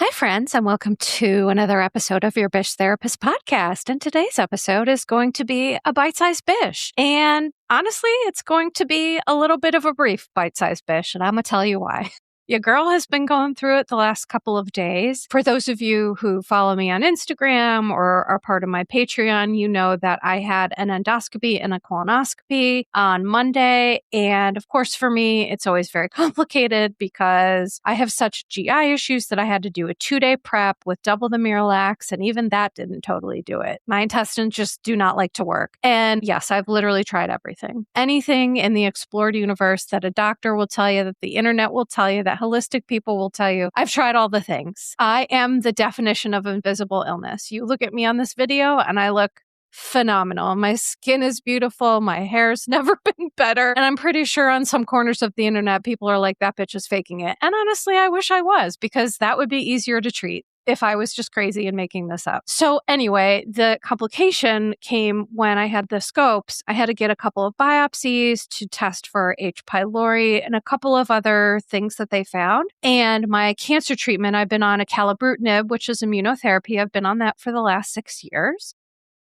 Hi, friends, and welcome to another episode of your Bish Therapist podcast. And today's episode is going to be a bite-sized bish. And honestly, it's going to be a little bit of a brief bite-sized bish, and I'm going to tell you why. Your girl has been going through it the last couple of days. For those of you who follow me on Instagram or are part of my Patreon, you know that I had an endoscopy and a colonoscopy on Monday. And of course, for me, it's always very complicated because I have such GI issues that I had to do a 2-day prep with double the Miralax. And even that didn't totally do it. My intestines just do not like to work. And yes, I've literally tried everything. Anything in the explored universe that a doctor will tell you, that the internet will tell you, that holistic people will tell you. I've tried all the things. I am the definition of invisible illness. You look at me on this video and I look phenomenal. My skin is beautiful. My hair's never been better. And I'm pretty sure on some corners of the internet, people are like, that bitch is faking it. And honestly, I wish I was, because that would be easier to treat if I was just crazy and making this up. So anyway, the complication came when I had the scopes. I had to get a couple of biopsies to test for H. pylori and a couple of other things that they found. And my cancer treatment, I've been on acalabrutinib, which is immunotherapy. I've been on that for the last 6 years.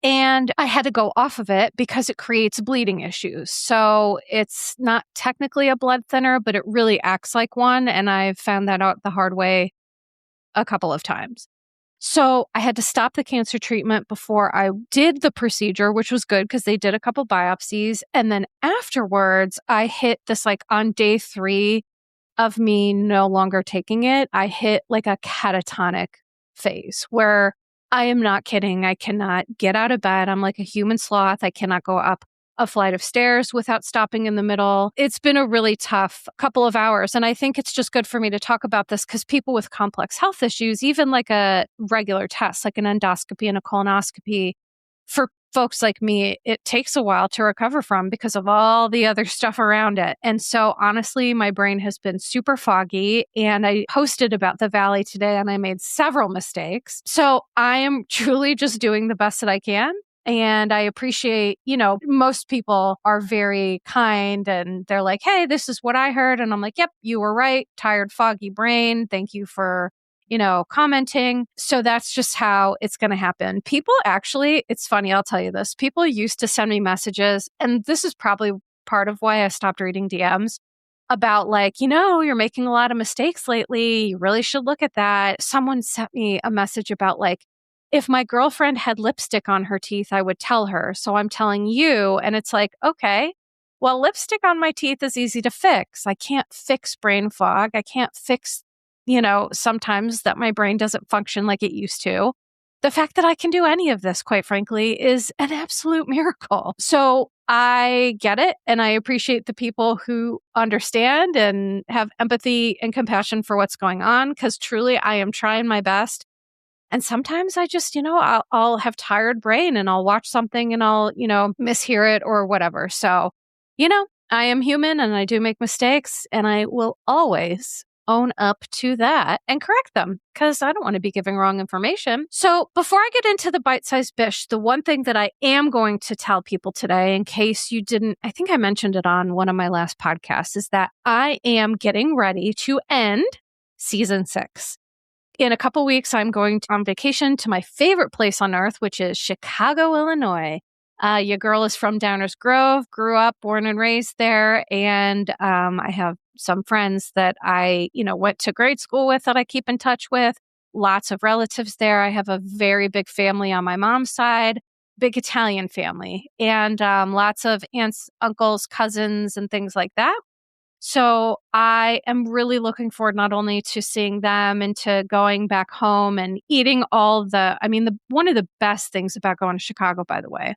And I had to go off of it because it creates bleeding issues. So it's not technically a blood thinner, but it really acts like one. And I've found that out the hard way a couple of times. So I had to stop the cancer treatment before I did the procedure, which was good because they did a couple biopsies. And then afterwards, I hit this, like on day 3 of me no longer taking it, I hit like a catatonic phase where I am not kidding. I cannot get out of bed. I'm like a human sloth. I cannot go up a flight of stairs without stopping in the middle. It's been a really tough couple of hours. And I think it's just good for me to talk about this because people with complex health issues, even like a regular test, like an endoscopy and a colonoscopy, for folks like me, it takes a while to recover from because of all the other stuff around it. And so honestly, my brain has been super foggy, and I posted about the Valley today and I made several mistakes. So I am truly just doing the best that I can. And I appreciate, most people are very kind and they're like, hey, this is what I heard. And I'm like, yep, you were right. Tired, foggy brain. Thank you for commenting. So that's just how it's going to happen. People actually, it's funny, I'll tell you this. People used to send me messages, and this is probably part of why I stopped reading DMs, about like, you're making a lot of mistakes lately. You really should look at that. Someone sent me a message about like, if my girlfriend had lipstick on her teeth, I would tell her. So I'm telling you. And it's like, okay, well, lipstick on my teeth is easy to fix. I can't fix brain fog. I can't fix sometimes that my brain doesn't function like it used to. The fact that I can do any of this, quite frankly, is an absolute miracle. So I get it. And I appreciate the people who understand and have empathy and compassion for what's going on, because truly I am trying my best. And sometimes I just, I'll have tired brain and I'll watch something and I'll, mishear it or whatever. So, I am human and I do make mistakes, and I will always own up to that and correct them because I don't want to be giving wrong information. So before I get into the bite-sized bish, the one thing that I am going to tell people today, in case you didn't, I think I mentioned it on one of my last podcasts, is that I am getting ready to end season 6. In a couple weeks, I'm going on vacation to my favorite place on earth, which is Chicago, Illinois. Your girl is from Downers Grove, grew up, born and raised there. And I have some friends that I, went to grade school with that I keep in touch with. Lots of relatives there. I have a very big family on my mom's side, big Italian family, and lots of aunts, uncles, cousins, and things like that. So I am really looking forward not only to seeing them and to going back home and eating one of the best things about going to Chicago, by the way,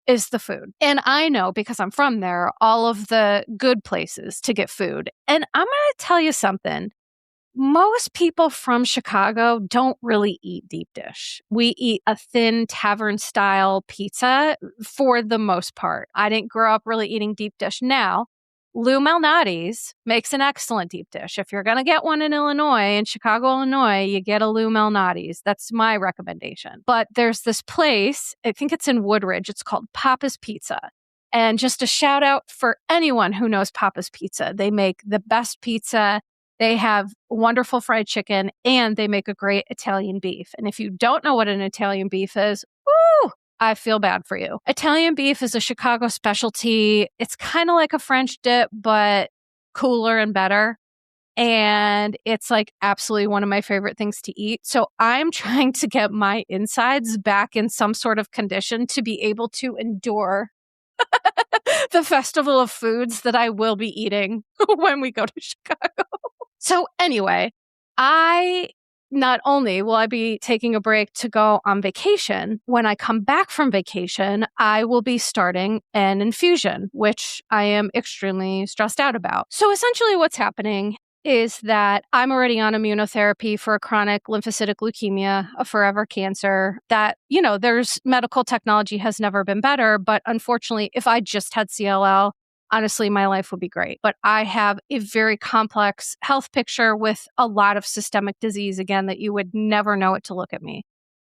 is the food. And I know, because I'm from there, all of the good places to get food. And I'm going to tell you something. Most people from Chicago don't really eat deep dish. We eat a thin tavern style pizza for the most part. I didn't grow up really eating deep dish. Now, Lou Malnati's makes an excellent deep dish. If you're going to get one in Illinois, in Chicago, Illinois, you get a Lou Malnati's. That's my recommendation. But there's this place, I think it's in Woodridge. It's called Papa's Pizza. And just a shout out for anyone who knows Papa's Pizza. They make the best pizza. They have wonderful fried chicken and they make a great Italian beef. And if you don't know what an Italian beef is, woo, I feel bad for you. Italian beef is a Chicago specialty. It's kind of like a French dip, but cooler and better. And it's like absolutely one of my favorite things to eat. So I'm trying to get my insides back in some sort of condition to be able to endure the festival of foods that I will be eating when we go to Chicago. So anyway, I not only will I be taking a break to go on vacation, when I come back from vacation, I will be starting an infusion, which I am extremely stressed out about. So essentially what's happening is that I'm already on immunotherapy for a chronic lymphocytic leukemia, a forever cancer that, there's medical technology has never been better. But unfortunately, if I just had CLL, honestly, my life would be great. But I have a very complex health picture with a lot of systemic disease, again, that you would never know it to look at me.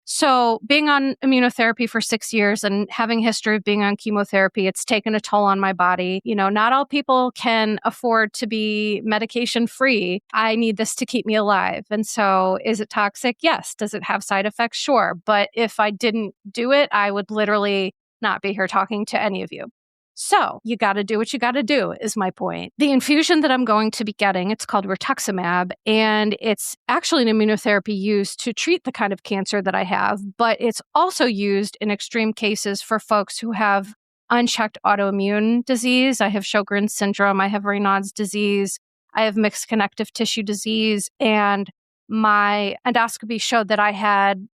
So being on immunotherapy for 6 years and having a history of being on chemotherapy, it's taken a toll on my body. Not all people can afford to be medication free. I need this to keep me alive. And so is it toxic? Yes. Does it have side effects? Sure. But if I didn't do it, I would literally not be here talking to any of you. So you got to do what you got to do is my point. The infusion that I'm going to be getting, it's called rituximab, and it's actually an immunotherapy used to treat the kind of cancer that I have, but it's also used in extreme cases for folks who have unchecked autoimmune disease. I have Sjogren's syndrome. I have Raynaud's disease. I have mixed connective tissue disease, and my endoscopy showed that I had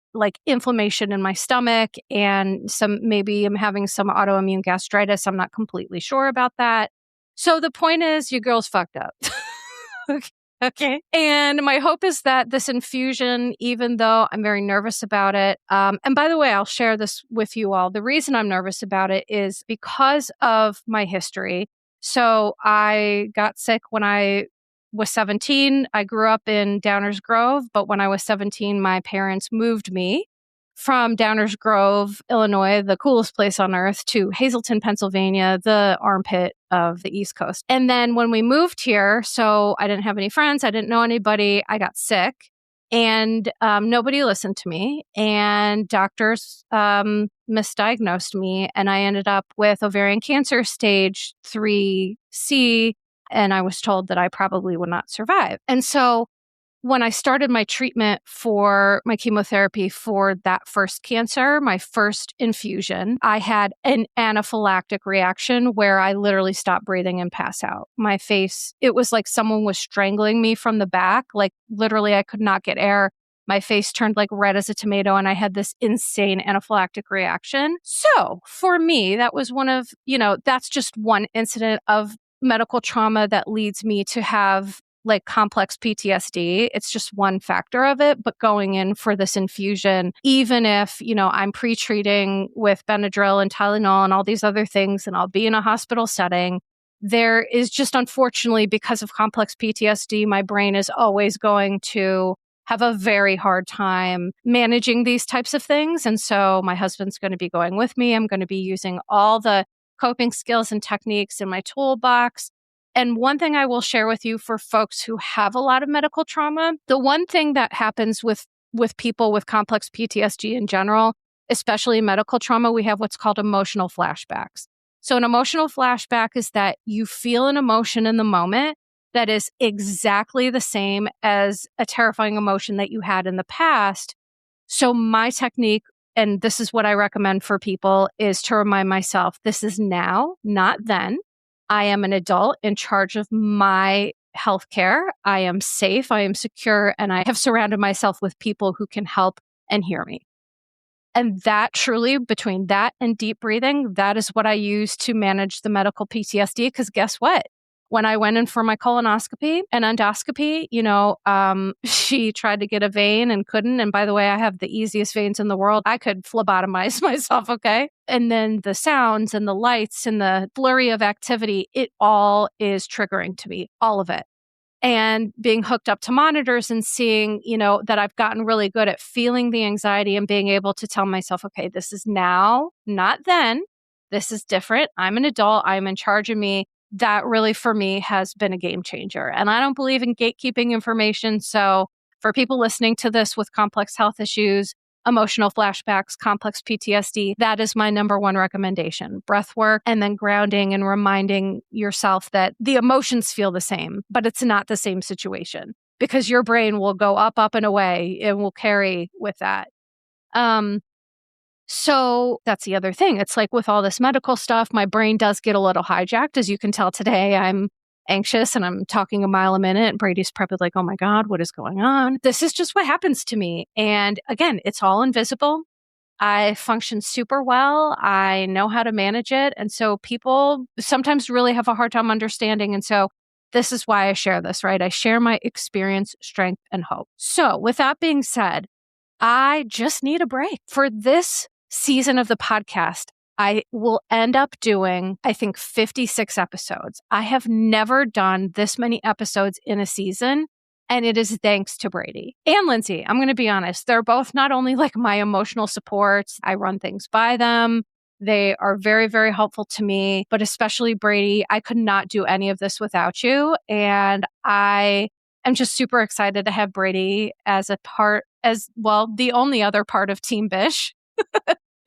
inflammation in my stomach and maybe I'm having some autoimmune gastritis. I'm not completely sure about that. So the point is, your girl's fucked up. Okay. And my hope is that this infusion, even though I'm very nervous about it, and by the way, I'll share this with you all. The reason I'm nervous about it is because of my history. So I got sick when I was 17. I grew up in Downers Grove, but when I was 17, my parents moved me from Downers Grove, Illinois, the coolest place on earth, to Hazleton, Pennsylvania, the armpit of the East Coast. And then when we moved here, so I didn't have any friends, I didn't know anybody, I got sick, and nobody listened to me, and doctors misdiagnosed me, and I ended up with ovarian cancer stage 3C, and I was told that I probably would not survive. And so when I started my treatment for my chemotherapy for that first cancer, my first infusion, I had an anaphylactic reaction where I literally stopped breathing and pass out. My face, it was like someone was strangling me from the back. Like literally I could not get air. My face turned like red as a tomato and I had this insane anaphylactic reaction. So for me, that was that's just one incident of medical trauma that leads me to have complex PTSD. It's just one factor of it. But going in for this infusion, even if, I'm pre-treating with Benadryl and Tylenol and all these other things, and I'll be in a hospital setting, there is just unfortunately, because of complex PTSD, my brain is always going to have a very hard time managing these types of things. And so my husband's going to be going with me. I'm going to be using all the coping skills and techniques in my toolbox. And one thing I will share with you for folks who have a lot of medical trauma, the one thing that happens with people with complex PTSD in general, especially medical trauma, we have what's called emotional flashbacks. So an emotional flashback is that you feel an emotion in the moment that is exactly the same as a terrifying emotion that you had in the past. So my technique, and this is what I recommend for people, is to remind myself, this is now, not then. I am an adult in charge of my healthcare. I am safe, I am secure, and I have surrounded myself with people who can help and hear me. And that truly, between that and deep breathing, that is what I use to manage the medical PTSD. Because guess what? When I went in for my colonoscopy and endoscopy, she tried to get a vein and couldn't. And by the way, I have the easiest veins in the world. I could phlebotomize myself, okay? And then the sounds and the lights and the flurry of activity, it all is triggering to me, all of it. And being hooked up to monitors and seeing, that I've gotten really good at feeling the anxiety and being able to tell myself, okay, this is now, not then. This is different. I'm an adult. I'm in charge of me. that really for me has been a game changer. And I don't believe in gatekeeping information. So for people listening to this with complex health issues, emotional flashbacks, complex PTSD, that is my number one recommendation. Breath work and then grounding and reminding yourself that the emotions feel the same, but it's not the same situation because your brain will go up, up and away and will carry with that. So that's the other thing. It's like with all this medical stuff, my brain does get a little hijacked. As you can tell today, I'm anxious and I'm talking a mile a minute. And Brady's probably like, oh my God, what is going on? This is just what happens to me. And again, it's all invisible. I function super well. I know how to manage it. And so people sometimes really have a hard time understanding. And so this is why I share this, right? I share my experience, strength, and hope. So with that being said, I just need a break. For this season of the podcast, I will end up doing, I think, 56 episodes. I have never done this many episodes in a season, and it is thanks to Brady and Lindsay. I'm going to be honest. They're both not only like my emotional supports, I run things by them. They are very, very helpful to me, but especially Brady. I could not do any of this without you. And I'm just super excited to have Brady as a part, as well, the only other part of Team Bish.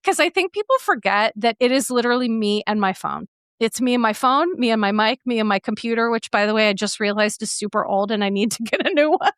Because I think people forget that it is literally me and my phone. It's me and my phone, me and my mic, me and my computer, which, by the way, I just realized is super old and I need to get a new one.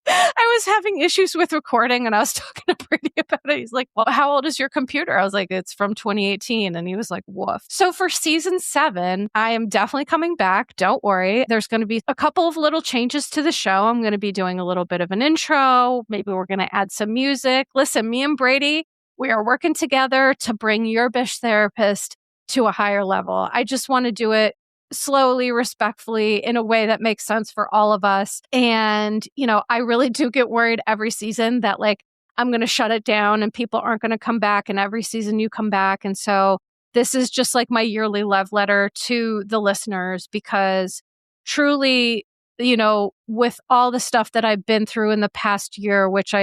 I was having issues with recording and I was talking to Brady about it. He's like, well, how old is your computer? I was like, it's from 2018. And he was like, woof. So for season 7, I am definitely coming back. Don't worry. There's going to be a couple of little changes to the show. I'm going to be doing a little bit of an intro. Maybe we're going to add some music. Listen, me and Brady, we are working together to bring your Bish therapist to a higher level. I just want to do it slowly, respectfully, in a way that makes sense for all of us. And, I really do get worried every season that like I'm going to shut it down and people aren't going to come back. And every season you come back. And so this is just like my yearly love letter to the listeners because truly, with all the stuff that I've been through in the past year, which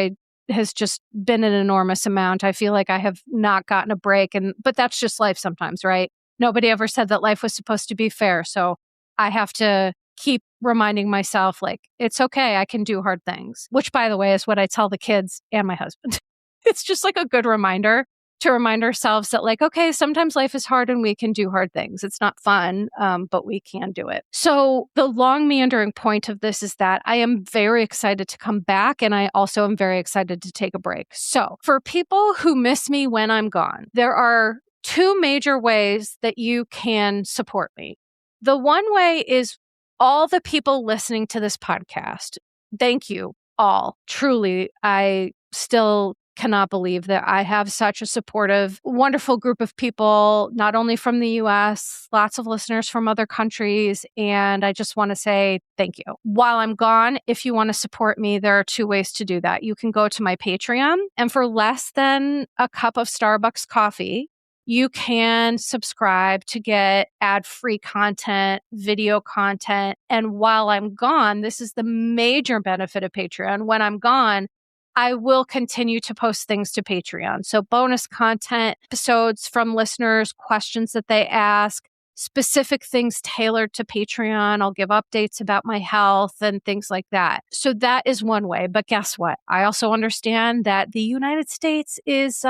has just been an enormous amount. I feel like I have not gotten a break. But that's just life sometimes, right? Nobody ever said that life was supposed to be fair. So I have to keep reminding myself, like, it's okay. I can do hard things, which, by the way, is what I tell the kids and my husband. It's just like a good reminder to remind ourselves that, like, okay, sometimes life is hard and we can do hard things. It's not fun, but we can do it. So the long meandering point of this is that I am very excited to come back. And I also am very excited to take a break. So for people who miss me when I'm gone, there are 2 major ways that you can support me. The one way is all the people listening to this podcast. Thank you all. Truly, I still cannot believe that I have such a supportive, wonderful group of people, not only from the US, lots of listeners from other countries. And I just want to say thank you. While I'm gone, if you want to support me, there are 2 ways to do that. You can go to my Patreon, and for less than a cup of Starbucks coffee, you can subscribe to get ad-free content, video content. And while I'm gone, this is the major benefit of Patreon. When I'm gone, I will continue to post things to Patreon. So bonus content, episodes from listeners, questions that they ask, specific things tailored to Patreon. I'll give updates about my health and things like that. So that is one way. But guess what? I also understand that the United States is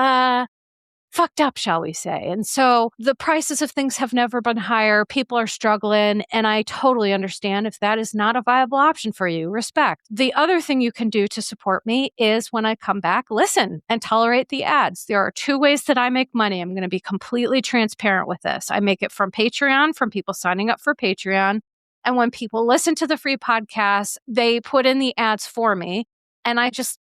fucked up, shall we say. And so the prices of things have never been higher. People are struggling. And I totally understand if that is not a viable option for you. Respect. The other thing you can do to support me is when I come back, listen and tolerate the ads. There are 2 ways that I make money. I'm going to be completely transparent with this. I make it from Patreon, from people signing up for Patreon. And when people listen to the free podcast, they put in the ads for me. And I just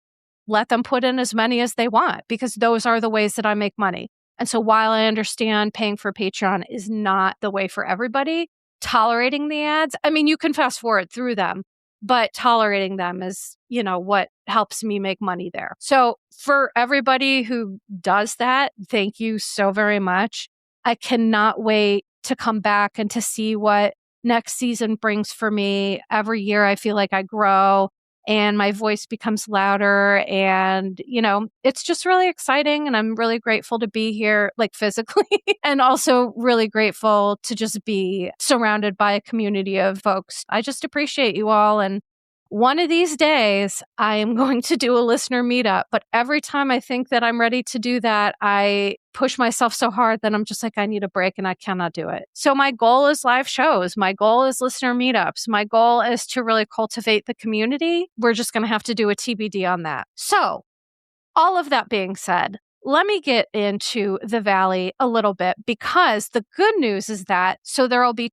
let them put in as many as they want because those are the ways that I make money. And so while I understand paying for Patreon is not the way for everybody, tolerating the ads, I mean, you can fast forward through them, but tolerating them is, what helps me make money there. So for everybody who does that, thank you so very much. I cannot wait to come back and to see what next season brings for me. Every year I feel like I grow. and my voice becomes louder. And, it's just really exciting. And I'm really grateful to be here, like physically, and also really grateful to just be surrounded by a community of folks. I just appreciate you all. And one of these days, I am going to do a listener meetup. But every time I think that I'm ready to do that, I push myself so hard that I'm just like, I need a break and I cannot do it. So my goal is live shows. My goal is listener meetups. My goal is to really cultivate the community. We're just going to have to do a TBD on that. So all of that being said, let me get into the Valley a little bit, because the good news is that, so there will be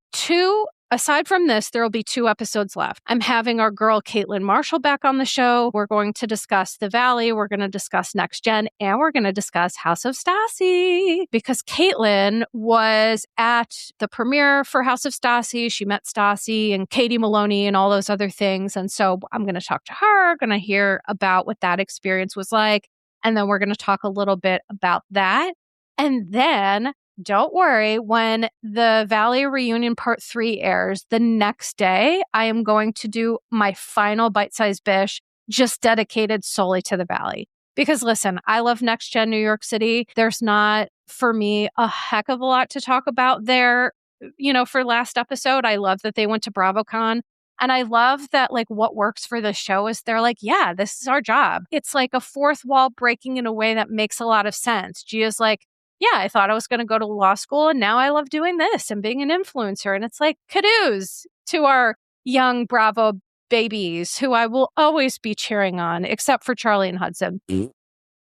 aside from this, there will be 2 episodes left. I'm having our girl Caitlin Marshall back on the show. We're going to discuss the Valley. We're going to discuss Next Gen, and we're going to discuss House of Stassi, because Caitlin was at the premiere for House of Stassi. She met Stassi and Katie Maloney and all those other things. And so I'm going to talk to her, going to hear about what that experience was like. And then we're going to talk a little bit about that. And then don't worry, when the Valley Reunion Part 3 airs, the next day, I am going to do my final bite-sized bish just dedicated solely to the Valley. Because listen, I love Next Gen New York City. There's not, for me, a heck of a lot to talk about there. For last episode, I love that they went to BravoCon. And I love that, like, what works for the show is they're like, yeah, this is our job. It's like a fourth wall breaking in a way that makes a lot of sense. Gia's like, yeah, I thought I was going to go to law school and now I love doing this and being an influencer. And it's like, kudos to our young Bravo babies who I will always be cheering on, except for Charlie and Hudson.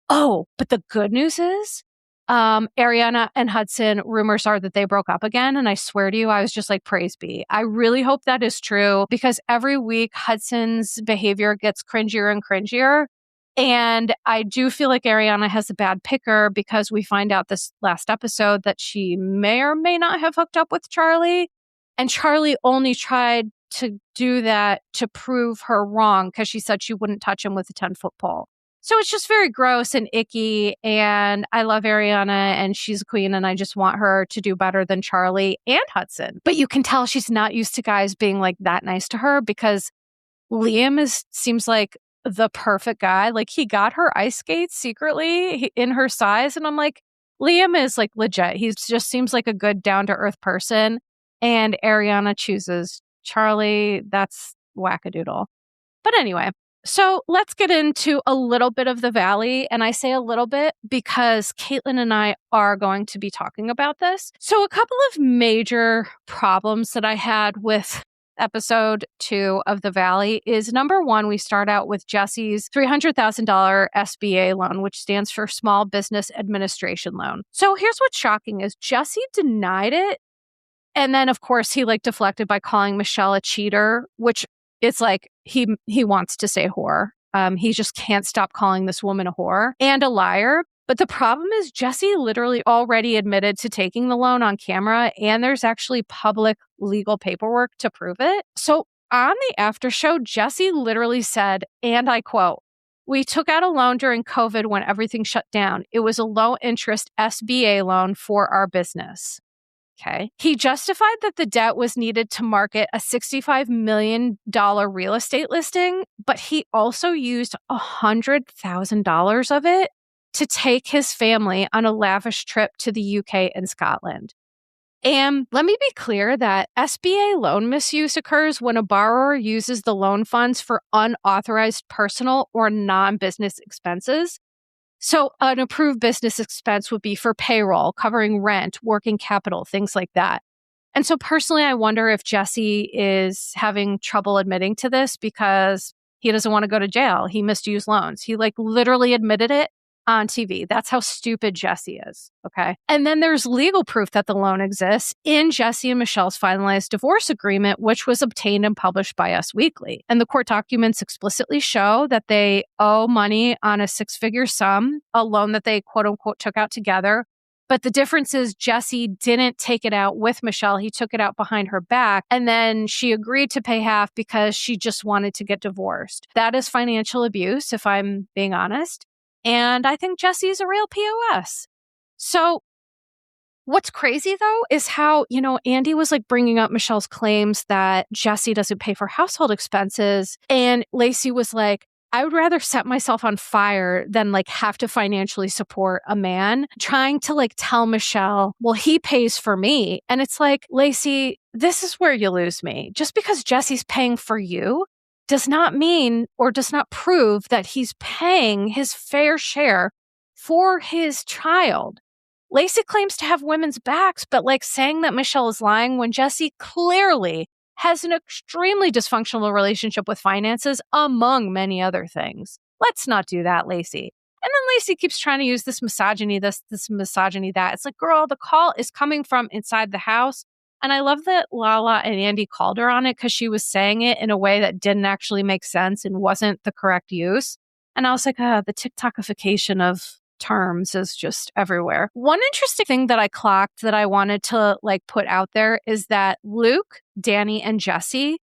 Oh, but the good news is, Ariana and Hudson, rumors are that they broke up again. And I swear to you, I was just like, praise be. I really hope that is true, because every week Hudson's behavior gets cringier and cringier. And I do feel like Ariana has a bad picker, because we find out this last episode that she may or may not have hooked up with Charlie. And Charlie only tried to do that to prove her wrong, because she said she wouldn't touch him with a 10-foot pole. So it's just very gross and icky. And I love Ariana and she's a queen, and I just want her to do better than Charlie and Hudson. But you can tell she's not used to guys being like that nice to her, because Liam seems like the perfect guy. Like, he got her ice skates secretly in her size. And I'm like, Liam is like legit. He just seems like a good down to earth person. And Ariana chooses Charlie. That's wackadoodle. But anyway, so let's get into a little bit of the Valley. And I say a little bit because Caitlin and I are going to be talking about this. So a couple of major problems that I had with episode 2 of the Valley is, number one, we start out with Jesse's $300,000 SBA loan, which stands for Small Business Administration Loan. So here's what's shocking is Jesse denied it. And then, of course, he deflected by calling Michelle a cheater, which it's like he wants to say whore. He just can't stop calling this woman a whore and a liar. But the problem is Jesse literally already admitted to taking the loan on camera, and there's actually public legal paperwork to prove it. So on the after show, Jesse literally said, and I quote, "We took out a loan during COVID when everything shut down. It was a low interest SBA loan for our business." Okay. He justified that the debt was needed to market a $65 million real estate listing, but he also used $100,000 of it to take his family on a lavish trip to the UK and Scotland. And let me be clear that SBA loan misuse occurs when a borrower uses the loan funds for unauthorized personal or non-business expenses. So an approved business expense would be for payroll, covering rent, working capital, things like that. And so personally, I wonder if Jesse is having trouble admitting to this because he doesn't want to go to jail. He misused loans. He literally admitted it on TV. That's how stupid Jesse is. Okay. And then there's legal proof that the loan exists in Jesse and Michelle's finalized divorce agreement, which was obtained and published by Us Weekly. And the court documents explicitly show that they owe money on a 6-figure sum, a loan that they quote unquote took out together. But the difference is Jesse didn't take it out with Michelle. He took it out behind her back. And then she agreed to pay half because she just wanted to get divorced. That is financial abuse, if I'm being honest. And I think Jesse's a real POS. So What's crazy though is how, Andy was like bringing up Michelle's claims that Jesse doesn't pay for household expenses. And Lacey was like, I would rather set myself on fire than like have to financially support a man, trying to like tell Michelle, well, he pays for me. And it's like, Lacey, this is where you lose me. Just because Jesse's paying for you does not mean or does not prove that he's paying his fair share for his child. Lacey claims to have women's backs, but like saying that Michelle is lying when Jesse clearly has an extremely dysfunctional relationship with finances, among many other things. Let's not do that, Lacey. And then Lacey keeps trying to use this misogyny, this misogyny, that. It's like, girl, the call is coming from inside the house. And I love that Lala and Andy called her on it because she was saying it in a way that didn't actually make sense and wasn't the correct use. And I was like, the TikTokification of terms is just everywhere. One interesting thing that I clocked that I wanted to like put out there is that Luke, Danny, and Jesse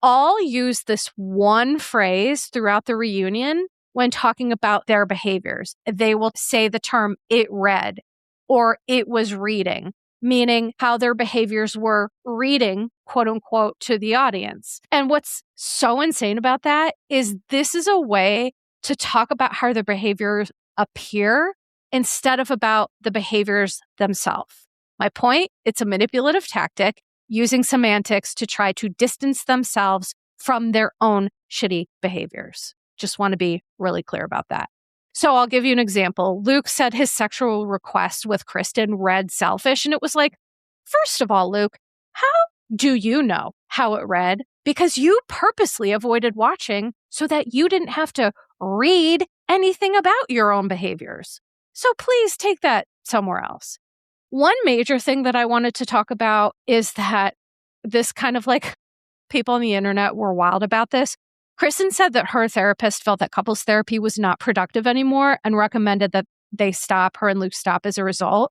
all use this one phrase throughout the reunion when talking about their behaviors. They will say the term "it read" or "it was reading," meaning how their behaviors were reading, quote unquote, to the audience. And what's so insane about that is this is a way to talk about how their behaviors appear instead of about the behaviors themselves. My point, it's a manipulative tactic using semantics to try to distance themselves from their own shitty behaviors. Just want to be really clear about that. So I'll give you an example. Luke said his sexual request with Kristen read selfish, and it was like, first of all, Luke, how do you know how it read? Because you purposely avoided watching so that you didn't have to read anything about your own behaviors. So please take that somewhere else. One major thing that I wanted to talk about is that this kind of like people on the internet were wild about this. Kristen said that her therapist felt that couples therapy was not productive anymore and recommended that her and Luke stop as a result.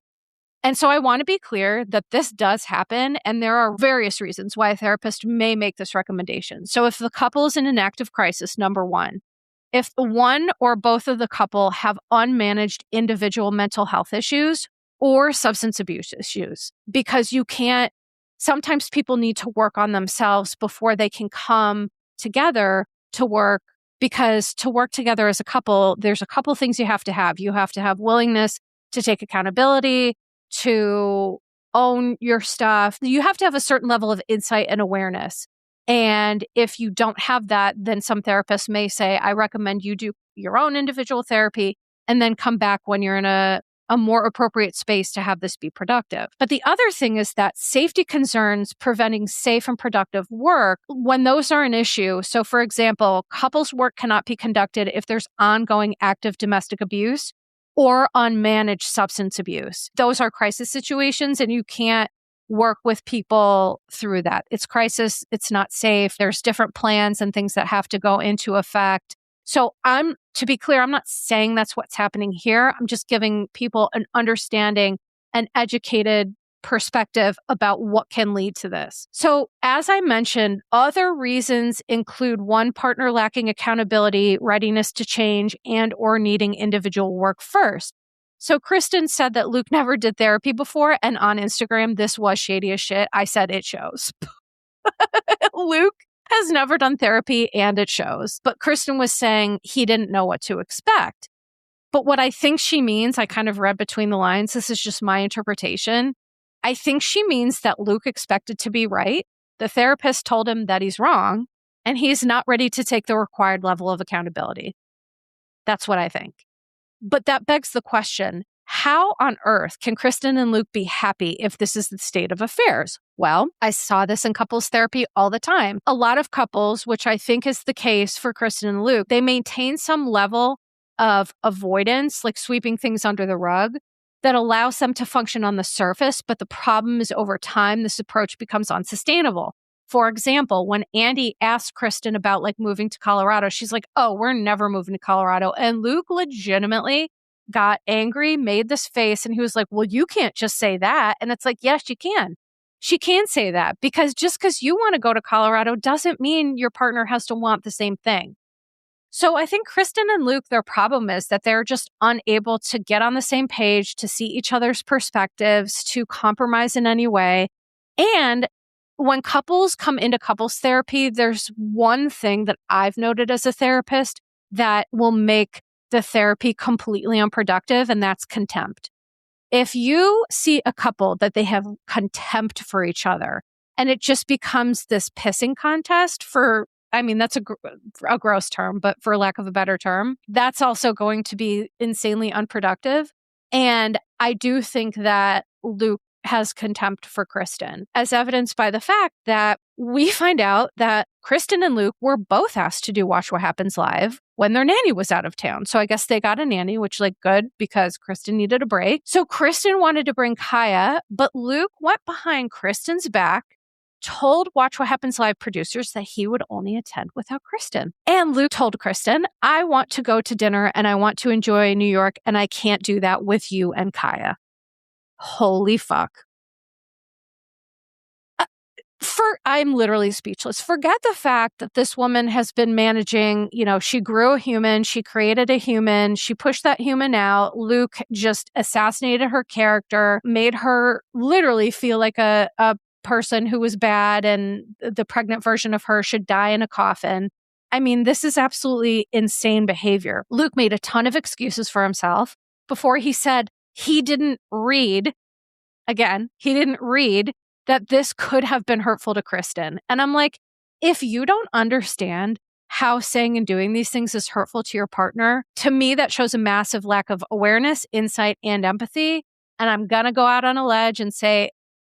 And so I want to be clear that this does happen, and there are various reasons why a therapist may make this recommendation. So if the couple is in an active crisis, number one, if one or both of the couple have unmanaged individual mental health issues or substance abuse issues, because sometimes people need to work on themselves before they can come together to work, because to work together as a couple, there's a couple things you have to have. You have to have willingness to take accountability, to own your stuff. You have to have a certain level of insight and awareness. And if you don't have that, then some therapists may say, I recommend you do your own individual therapy and then come back when you're in a more appropriate space to have this be productive. But the other thing is that safety concerns preventing safe and productive work, when those are an issue. So for example, couples work cannot be conducted if there's ongoing active domestic abuse or unmanaged substance abuse. Those are crisis situations, and you can't work with people through that. It's crisis. It's not safe. There's different plans and things that have to go into effect. So to be clear, I'm not saying that's what's happening here. I'm just giving people an understanding, an educated perspective about what can lead to this. So as I mentioned, other reasons include one partner lacking accountability, readiness to change, and or needing individual work first. So Kristen said that Luke never did therapy before, and on Instagram, this was shady as shit. I said it shows. Luke has never done therapy, and it shows. But Kristen was saying he didn't know what to expect. But what I think she means, I kind of read between the lines, this is just my interpretation. I think she means that Luke expected to be right. The therapist told him that he's wrong, and he's not ready to take the required level of accountability. That's what I think. But that begs the question, how on earth can Kristen and Luke be happy if this is the state of affairs? Well, I saw this in couples therapy all the time. A lot of couples, which I think is the case for Kristen and Luke, they maintain some level of avoidance, like sweeping things under the rug, that allows them to function on the surface. But the problem is over time, this approach becomes unsustainable. For example, when Andy asked Kristen about like moving to Colorado, she's like, oh, we're never moving to Colorado. And Luke legitimately got angry, made this face, and he was like, well, you can't just say that. And it's like, yes, you can. She can say that, because just because you want to go to Colorado doesn't mean your partner has to want the same thing. So I think Kristen and Luke, their problem is that they're just unable to get on the same page, to see each other's perspectives, to compromise in any way. And when couples come into couples therapy, there's one thing that I've noted as a therapist that will make the therapy completely unproductive, and that's contempt. If you see a couple that they have contempt for each other and it just becomes this pissing contest for, I mean, that's a gross term, but for lack of a better term, that's also going to be insanely unproductive. And I do think that Luke has contempt for Kristen, as evidenced by the fact that we find out that Kristen and Luke were both asked to do Watch What Happens Live when their nanny was out of town. So I guess they got a nanny, which good because Kristen needed a break. So Kristen wanted to bring Kaya, but Luke went behind Kristen's back, told Watch What Happens Live producers that he would only attend without Kristen. And Luke told Kristen, I want to go to dinner and I want to enjoy New York and I can't do that with you and Kaya. Holy fuck. I'm literally speechless. Forget the fact that this woman has been managing, she grew a human, she created a human, she pushed that human out. Luke just assassinated her character, made her literally feel like a person who was bad and the pregnant version of her should die in a coffin. I mean, this is absolutely insane behavior. Luke made a ton of excuses for himself before he said he didn't read. Again, he didn't read that this could have been hurtful to Kristen. And I'm like, if you don't understand how saying and doing these things is hurtful to your partner, to me, that shows a massive lack of awareness, insight, and empathy. And I'm going to go out on a ledge and say,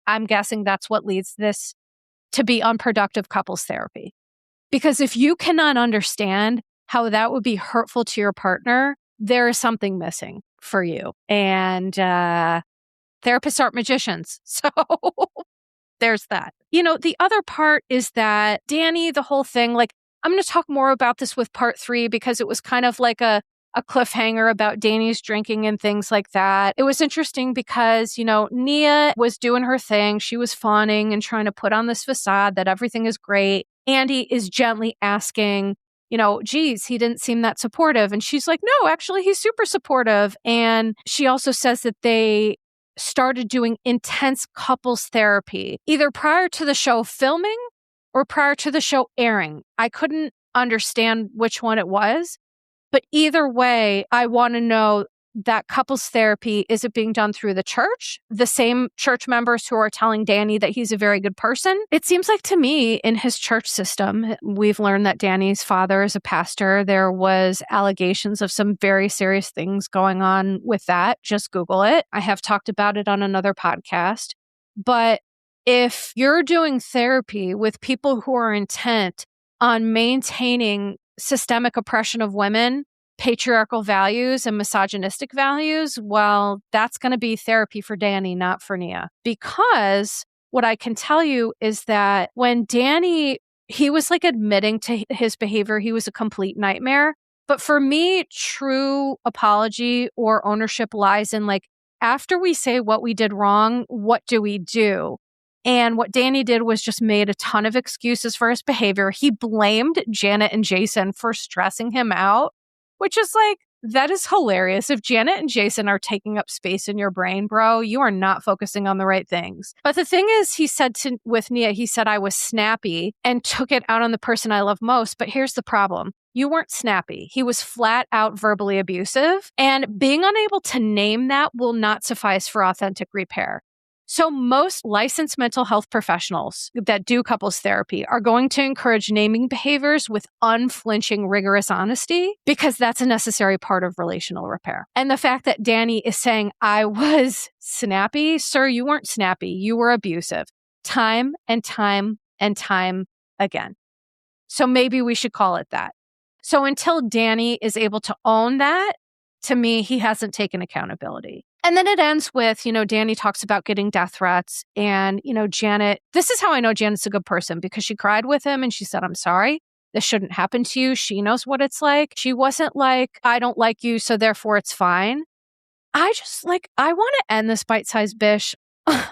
I'm guessing that's what leads this to be unproductive couples therapy. Because if you cannot understand how that would be hurtful to your partner, there is something missing for you. And therapists aren't magicians. So there's that. The other part is that Danny, the whole thing, I'm going to talk more about this with part 3 because it was kind of like a cliffhanger about Danny's drinking and things like that. It was interesting because, Nia was doing her thing. She was fawning and trying to put on this facade that everything is great. Andy is gently asking, geez, he didn't seem that supportive. And she's like, no, actually, he's super supportive. And she also says that they started doing intense couples therapy, either prior to the show filming or prior to the show airing. I couldn't understand which one it was, but either way, I want to know that couples therapy, is it being done through the church? The same church members who are telling Danny that he's a very good person? It seems like to me in his church system, we've learned that Danny's father is a pastor. There was allegations of some very serious things going on with that. Just Google it. I have talked about it on another podcast. But if you're doing therapy with people who are intent on maintaining systemic oppression of women, patriarchal values and misogynistic values, well, that's going to be therapy for Danny, not for Nia. Because what I can tell you is that when Danny, he was admitting to his behavior, he was a complete nightmare. But for me, true apology or ownership lies in after we say what we did wrong, what do we do? And what Danny did was just made a ton of excuses for his behavior. He blamed Janet and Jason for stressing him out, which is that is hilarious. If Janet and Jason are taking up space in your brain, bro, you are not focusing on the right things. But the thing is, he said with Nia, he said, I was snappy and took it out on the person I love most. But here's the problem. You weren't snappy. He was flat out verbally abusive. And being unable to name that will not suffice for authentic repair. So most licensed mental health professionals that do couples therapy are going to encourage naming behaviors with unflinching, rigorous honesty because that's a necessary part of relational repair. And the fact that Danny is saying, I was snappy, sir, you weren't snappy. You were abusive. Time and time and time again. So maybe we should call it that. So until Danny is able to own that, to me, he hasn't taken accountability. And then it ends with, Danny talks about getting death threats. And, Janet, this is how I know Janet's a good person because she cried with him and she said, I'm sorry. This shouldn't happen to you. She knows what it's like. She wasn't like, I don't like you, so therefore it's fine. I just I want to end this bite-sized bish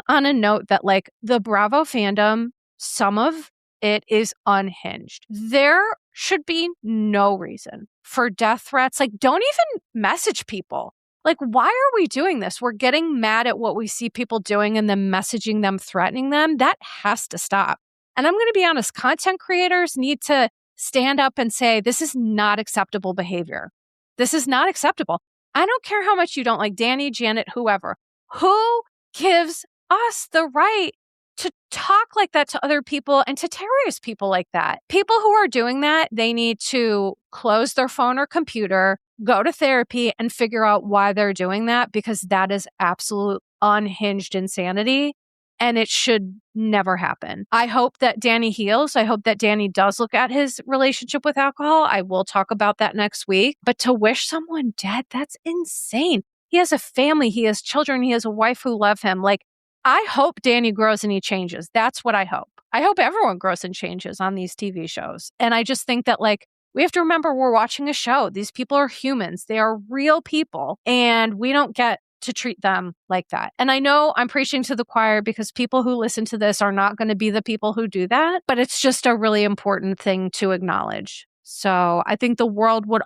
on a note that the Bravo fandom, some of it is unhinged. There should be no reason for death threats. Like, don't even message people. Like, why are we doing this? We're getting mad at what we see people doing and then messaging them, threatening them. That has to stop. And I'm going to be honest, content creators need to stand up and say, this is not acceptable behavior. This is not acceptable. I don't care how much you don't like Danny, Janet, whoever. Who gives us the right to talk like that to other people and to terrorize people like that? People who are doing that, they need to close their phone or computer, go to therapy, and figure out why they're doing that, because that is absolute unhinged insanity. And it should never happen. I hope that Danny heals. I hope that Danny does look at his relationship with alcohol. I will talk about that next week. But to wish someone dead, that's insane. He has a family. He has children. He has a wife who love him. Like, I hope Danny grows and he changes. That's what I hope. I hope everyone grows and changes on these TV shows. And I just think that, like, we have to remember we're watching a show. These people are humans. They are real people. And we don't get to treat them like that. And I know I'm preaching to the choir because people who listen to this are not going to be the people who do that, but it's just a really important thing to acknowledge. So I think the world would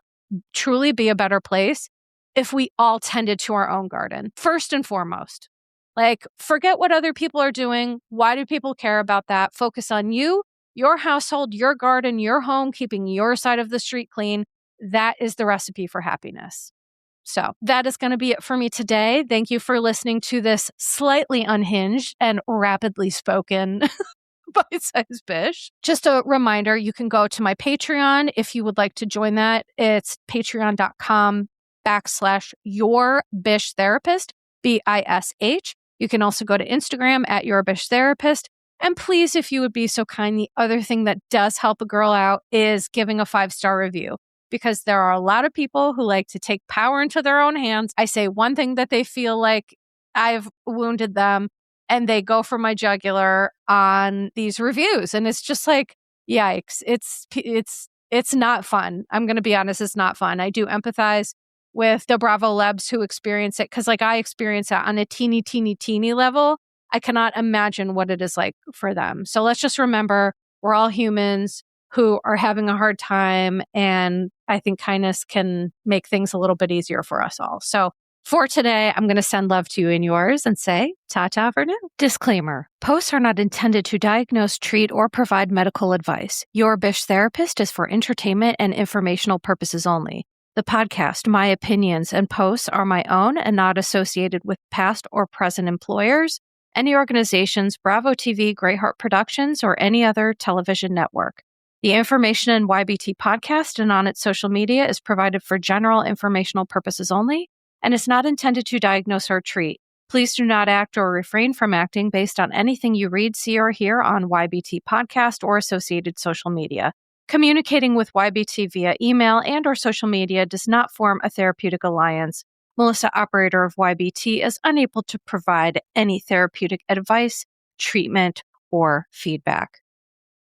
truly be a better place if we all tended to our own garden, first and foremost. Like, forget what other people are doing. Why do people care about that? Focus on you, your household, your garden, your home, keeping your side of the street clean. That is the recipe for happiness. So that is going to be it for me today. Thank you for listening to this slightly unhinged and rapidly spoken bite-sized bish. Just a reminder, you can go to my Patreon if you would like to join that. It's patreon.com/yourbishtherapist, BISH. You can also go to Instagram @yourbishtherapist. And please, if you would be so kind, the other thing that does help a girl out is giving a 5-star review. Because there are a lot of people who like to take power into their own hands. I say one thing that they feel like I've wounded them, and they go for my jugular on these reviews. And it's just like, yikes. It's not fun. I'm going to be honest, it's not fun. I do empathize with the Bravo Lebs who experience it, because like I experience it on a teeny, teeny, teeny level. I cannot imagine what it is like for them. So let's just remember, we're all humans who are having a hard time. And I think kindness can make things a little bit easier for us all. So for today, I'm going to send love to you and yours and say ta-ta for now. Disclaimer. Posts are not intended to diagnose, treat, or provide medical advice. Your Bish Therapist is for entertainment and informational purposes only. The podcast, my opinions, and posts are my own and not associated with past or present employers, any organizations, Bravo TV, Greyheart Productions, or any other television network. The information in YBT podcast and on its social media is provided for general informational purposes only and is not intended to diagnose or treat. Please do not act or refrain from acting based on anything you read, see, or hear on YBT podcast or associated social media. Communicating with YBT via email and or social media does not form a therapeutic alliance. Melissa, operator of YBT, is unable to provide any therapeutic advice, treatment, or feedback.